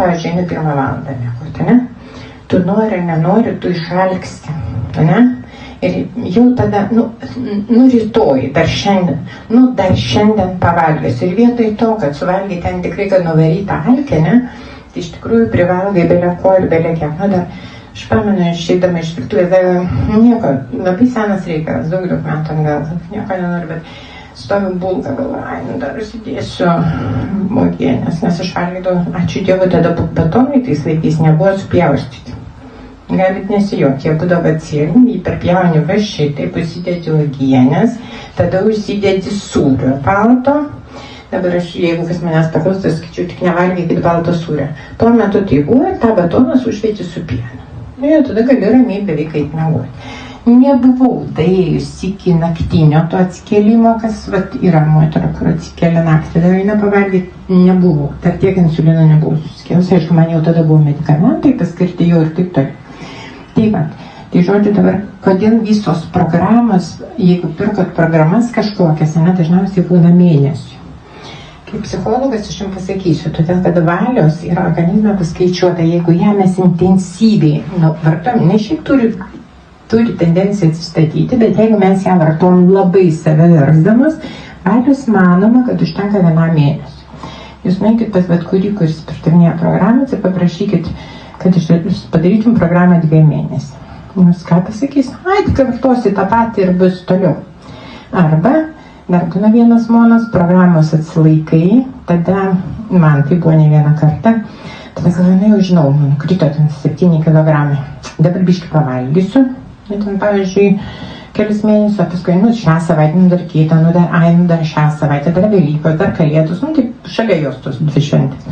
pavyzdžiui, ne 1 valandą miegoti, ne? Tu nori ar nenori, tu išalksti, ne? Ir jau tada, rytoj, dar šiandien pavalgys. Ir vietoj to, kad suvalgai ten tikrai, kad nuvarytą alkį, ne? Tai iš tikrųjų privalgai bele ko ir bele kiek. Aš pamenu, išeidama iš virtuvės, nieko, labai senas reikalas, daug metų atgal, nieko nenoriu, bet stovi bulka, galvoju, dar užsidėsiu uogienės, nes aš valgydavau, ačiū Dievui, tada batonai tais laikais nebuvo supjaustyti. Galit nesijuokti, jie būdavo atsėlim, jį perpjauni va šitai, užsidėti uogienės, tada užsidėti sūrio balto. Dabar aš, jeigu kas manęs paklaustų, skaičiau, tik nevalgykit balto sūrio. Tuo metu tai buvo ir tą batoną sušveiti su pienu. Ir tada gali ramiai beveik eit miegoti. Nebuvau daėjusi iki naktinio to atsikėlimo, kas yra moterų, kur atsikėlė naktį, dar nepavalgyti nebuvau. Dar tiek insulino nebuvau susikėlus. Aišku, man jau tada buvo medikamentai paskirti jau ir taip toliau. Tai žodžiu dabar, kodėl visos programos, jeigu pirkot programas kažkokias, dažniausiai būna mėnesių. Kaip psichologas aš jums pasakysiu, todėl kad valios yra organizme paskaičiuota, jeigu ją mes intensyviai vartojam, ne šiaip turi tendenciją atsistatyti, bet jeigu mes ją vartojam labai save versdamas, valios manoma, kad užtenka 1 mėnesį. Jūs nueikit pas bet kurį, kuris pardavinėja programas ir paprašykit, kad jūs padarytum programą 2 mėnesių. Jūs ką pasakys? Tik kartosi tą patį ir bus toliau. Arba dar būna vienas monas, programos atsilaikai, tada man tai buvo ne vieną kartą, tada galvoju, jau žinau, nukrito ten 7 kilogramai. Dabar biškį pavalgysiu, ten pavyzdžiui, kelis mėnesius, o paskui, šią savaitę, dar kitą, dar šią savaitę, dar Velykos, dar Kalėdos, taip šalia jos tos 2 šventės.